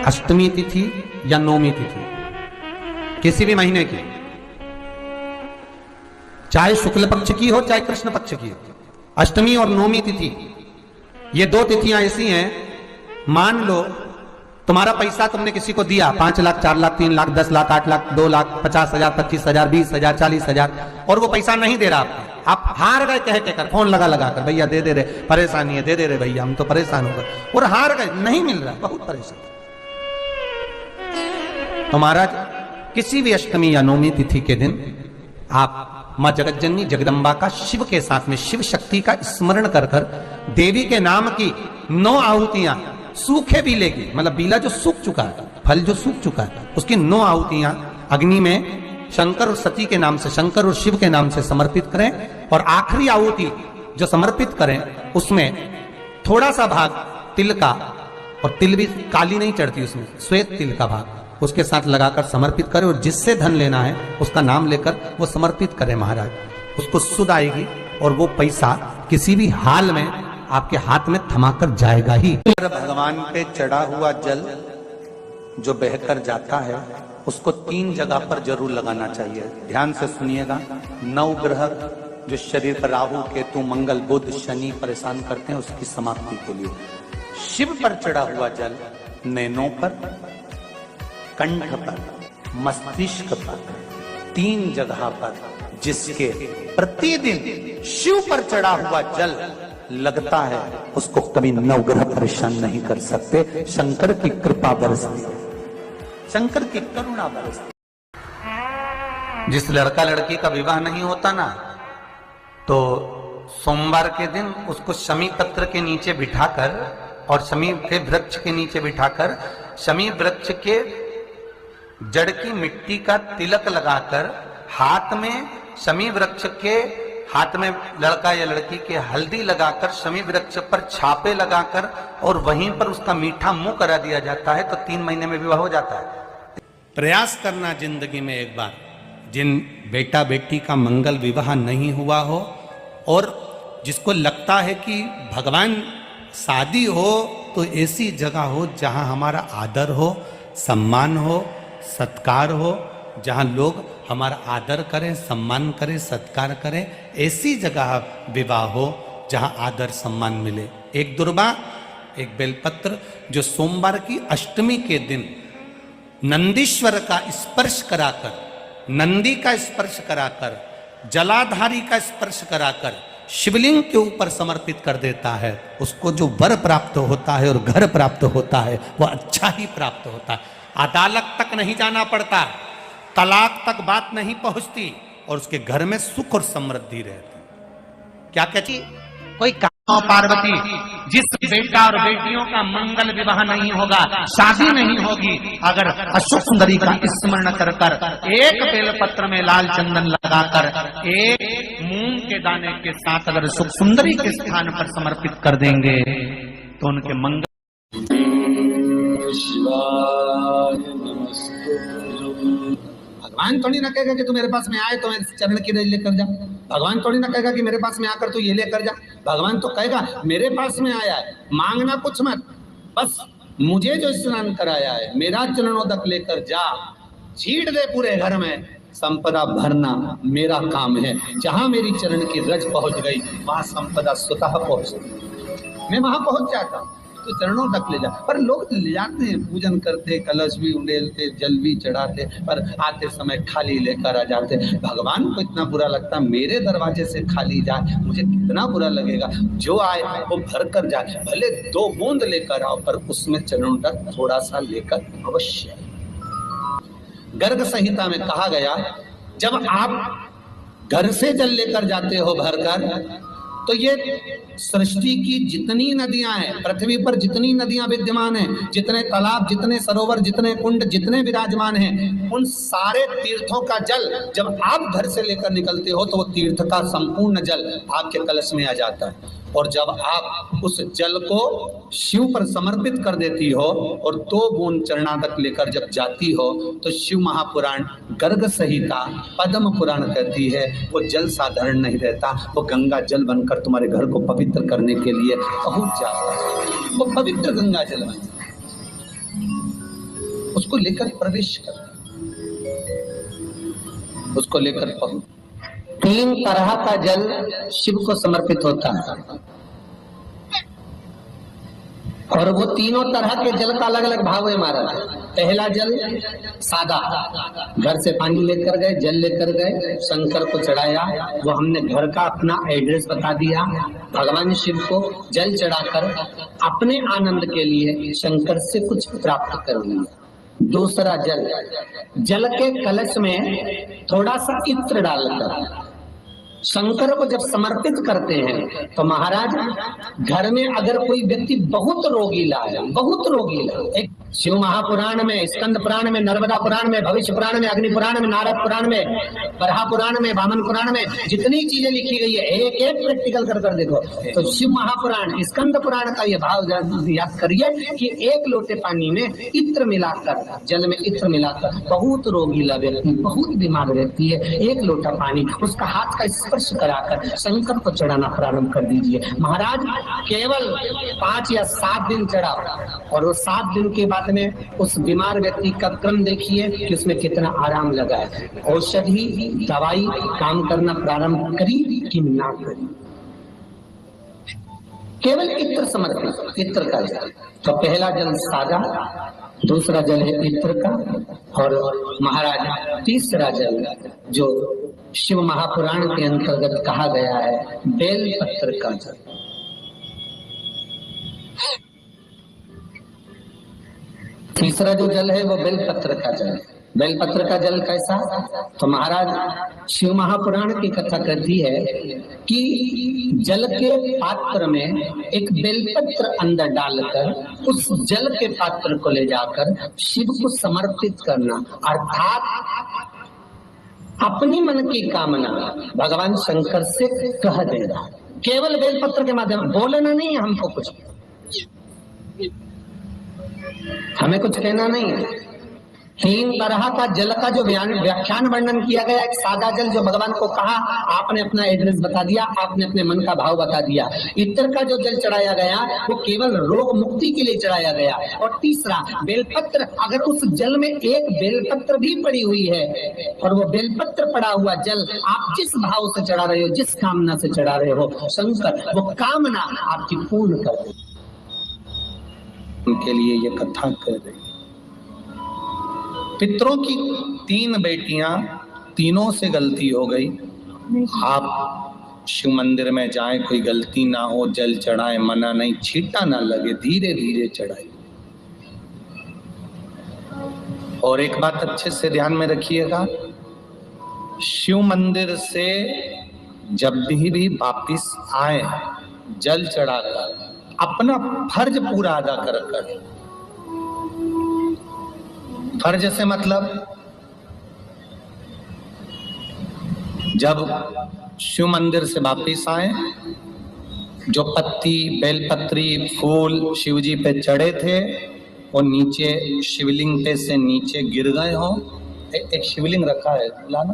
अष्टमी तिथि या नौमी तिथि किसी भी महीने की, चाहे शुक्ल पक्ष की हो चाहे कृष्ण पक्ष की हो, अष्टमी और नौमी तिथि ये दो तिथियां ऐसी हैं। मान लो तुम्हारा पैसा तुमने किसी को दिया, 5 लाख, 4 लाख, 3 लाख, 10 लाख, 8 लाख, 2 लाख, 50,000, 25,000, 20,000, 40,000 और वो पैसा नहीं दे रहा आपको, आप हार गए कह के कर, फोन लगा लगा कर, भैया दे दे रहे, परेशानी है, दे दे रहे भैया, हम तो परेशान हो गए, और हार गए, नहीं मिल रहा, बहुत परेशान। तो महाराज किसी भी अष्टमी या नौमी तिथि के दिन आप मां जगतजननी जगदम्बा का शिव के साथ में शिव शक्ति का स्मरण कर कर देवी के नाम की 9 आहुतियां, सूखे बीले की, मतलब बीला जो सूख चुका है, फल जो सूख चुका है, उसकी 9 आहुतियां अग्नि में शंकर और सती के नाम से, शंकर और शिव के नाम से समर्पित करें। और आखिरी आहुति जो समर्पित करें उसमें थोड़ा सा भाग तिल का, और तिल भी काली नहीं चढ़ती उसमें, श्वेत तिल का भाग उसके साथ लगाकर समर्पित करें, और जिससे धन लेना है उसका नाम लेकर वो समर्पित करें महाराज, उसको सुध आएगी और वो पैसा किसी भी हाल में आपके हाथ में थमाकर जाएगा ही। भगवान पे चढ़ा हुआ जल जो बहकर जाता है उसको 3 जगह पर जरूर लगाना चाहिए। ध्यान से सुनिएगा। 9 ग्रह जो शरीर पर राहु, केतु, मंगल, बुध, शनि परेशान करते हैं, उसकी समाप्ति के लिए शिव पर चढ़ा हुआ जल नैनों पर, कंठ पर, मस्तिष्क पर, 3 जगह पर जिसके प्रतिदिन शिव पर चढ़ा हुआ जल लगता है उसको कभी 9 ग्रह परेशान नहीं कर सकते। शंकर की कृपा बरसती है, शंकर की करुणा बरसती। जिस लड़का लड़की का विवाह नहीं होता ना, तो सोमवार के दिन उसको शमी पत्र के नीचे बिठाकर और शमी के वृक्ष के नीचे बिठाकर शमी वृक्ष के जड़ की मिट्टी का तिलक लगाकर हाथ में शमी वृक्ष के हाथ में लड़का या लड़की के हल्दी लगाकर शमी वृक्ष पर छापे लगाकर और वहीं पर उसका मीठा मुंह करा दिया जाता है, तो 3 महीने में विवाह हो जाता है। प्रयास करना जिंदगी में एक बार, जिन बेटा बेटी का मंगल विवाह नहीं हुआ हो और जिसको लगता है कि भगवान शादी हो तो ऐसी जगह हो जहां हमारा आदर हो, सम्मान हो, सत्कार हो, जहां लोग हमारा आदर करें, सम्मान करें, सत्कार करें, ऐसी जगह विवाह हो जहां आदर सम्मान मिले। एक दुर्बा, एक बेलपत्र जो सोमवार की अष्टमी के दिन नंदीश्वर का स्पर्श कराकर, नंदी का स्पर्श कराकर, जलाधारी का स्पर्श कराकर शिवलिंग के ऊपर समर्पित कर देता है, उसको जो वर प्राप्त होता है और घर प्राप्त होता है वह अच्छा ही प्राप्त होता है। अदालत तक नहीं जाना पड़ता, तलाक तक बात नहीं पहुंचती और उसके घर में सुख और समृद्धि रहती। क्या कहती कोई पार्वती, जिस बेटा और बेटियों का मंगल विवाह नहीं होगा, शादी नहीं होगी, अगर अशोक सुंदरी का स्मरण कर कर एक बेलपत्र में लाल चंदन लगाकर एक मूंग के दाने के साथ अगर सुख सुंदरी के स्थान पर समर्पित कर देंगे तो उनके मंगल। भगवान थोड़ी ना कहेगा कि तू मेरे पास में आए तो मेरे चरण की रज लेकर जा। भगवान थोड़ी ना कहेगा कि मेरे पास में आकर तू ये लेकर जा। भगवान तो कहेगा मेरे पास में आया है, मांगना कुछ मत, बस मुझे जो स्नान कराया है मेरा चरणोदक लेकर जा, छीट दे पूरे घर में, संपदा भरना मेरा काम है। जहां मेरी चरण की रज पहुंच गई वहां संपदा स्वतः पहुंचती, मैं वहां पहुंच जाता हूं, तो चरणों तक ले जा। पर लोग ले जाते हैं, पूजन करते, कलश भी उंडेलते, जल भी चढ़ाते, पर आते समय खाली लेकर आ जाते। भगवान को इतना बुरा लगता, मेरे दरवाजे से खाली जाए, मुझे कितना बुरा लगेगा। जो आए वो भर कर जाए, भले 2 बूंद लेकर आओ, पर उसमें चरणों तक थोड़ा सा लेकर अवश्य। गर्ग संहिता में कहा गया, जब आप घर से जल लेकर जाते हो भरकर, तो ये सृष्टि की जितनी नदियां हैं, पृथ्वी पर जितनी नदियां विद्यमान हैं, जितने तालाब, जितने सरोवर, जितने कुंड, जितने विराजमान हैं, उन सारे तीर्थों का जल जब आप घर से लेकर निकलते हो तो वो तीर्थ का संपूर्ण जल आपके कलश में आ जाता है। और जब आप उस जल को शिव पर समर्पित कर देती हो और 2 बूंद चरणादक लेकर जब जाती हो, तो शिव महापुराण, गर्ग संहिता, पद्म पुराण कहती है वो जल साधारण नहीं रहता, वो गंगा जल बनकर तुम्हारे घर को पवित्र करने के लिए पहुंच जाता है। वो पवित्र गंगा जल बन उसको लेकर प्रवेश कर, उसको लेकर पहुंच। 3 तरह का जल शिव को समर्पित होता है और वो तीनों तरह के जल का अलग अलग भाव है महाराज। पहला जल सादा, घर से पानी लेकर गए, जल लेकर गए, शंकर को चढ़ाया, वो हमने घर का अपना एड्रेस बता दिया, भगवान शिव को जल चढ़ाकर अपने आनंद के लिए शंकर से कुछ प्राप्त कर लिया। दूसरा जल, जल के कलश में थोड़ा सा इत्र डालकर शंकर को जब समर्पित करते हैं तो महाराज घर में अगर कोई व्यक्ति बहुत रोगीला है, बहुत रोगीला, एक शिव महापुराण में, स्कंद पुराण में, नर्मदा पुराण में, भविष्य पुराण में, अग्नि पुराण में, नारद पुराण में, बरहा पुराण में, वामन पुराण में जितनी चीजें लिखी गई है एक एक प्रैक्टिकल कर देखो तो शिव महापुराण, स्कंद पुराण का ये भाव याद करिए कि 1 लोटे पानी में इत्र मिलाकर, जल में इत्र मिलाकर, बहुत रोगीला व्यक्ति, बहुत बीमार व्यक्ति है, 1 लोटा पानी उसका हाथ का स्पर्श कराकर शंकर को चढ़ाना प्रारंभ कर दीजिए। महाराज केवल 5 या 7 दिन चढ़ा और वो 7 दिन के बाद में उस बीमार व्यक्ति का क्रम देखिए कि उसमें कितना आराम लगा है। औषधि दवाई काम करना प्रारंभ करी कि ना करी, केवल इत्र समर्पित, इत्र का जल। तो पहला जल सादा, दूसरा जल है इत्र का, और महाराज तीसरा जल जो शिव महापुराण के अंतर्गत कहा गया है बेल पत्र का जल। तीसरा जो जल है वो बेलपत्र का जल। बेलपत्र का जल कैसा? तो महाराज शिव महापुराण की कथा कहती है कि जल के पात्र में एक बेलपत्र अंदर डालकर उस जल के पात्र को ले जाकर शिव को समर्पित करना, अर्थात अपनी मन की कामना भगवान शंकर से कह देना, केवल बेलपत्र के माध्यम, बोलना नहीं है हमको, कुछ हमें कुछ कहना नहीं है। 3 तरह का जल का जो व्याख्यान वर्णन किया गया, एक सादा जल जो भगवान को कहा, आपने अपना एड्रेस बता दिया, आपने अपने मन का भाव बता दिया। इत्र का जो जल चढ़ाया गया वो केवल रोग मुक्ति के लिए चढ़ाया गया। और तीसरा बेलपत्र, अगर उस जल में एक बेलपत्र भी पड़ी हुई है और वो बेलपत्र पड़ा हुआ जल आप जिस भाव से चढ़ा रहे हो, जिस कामना से चढ़ा रहे हो, शंकर वो कामना आपकी पूर्ण कर दे। उनके लिए ये कथा कर रही। पितरों की 3 बेटियां, तीनों से गलती हो गई। आप शिव मंदिर में जाएं, कोई गलती ना हो, जल चढ़ाएं, मना नहीं, छींटा ना लगे, धीरे धीरे चढ़ाएं। और एक बात अच्छे से ध्यान में रखिएगा, शिव मंदिर से जब भी वापिस आए जल चढ़ाकर अपना फर्ज पूरा अदा कर। फर्ज से मतलब जब शिव मंदिर से वापिस आए, जो पत्ती, बेलपत्री, फूल शिव जी पे चढ़े थे वो नीचे शिवलिंग पे से नीचे गिर गए हों। एक शिवलिंग रखा है, लाना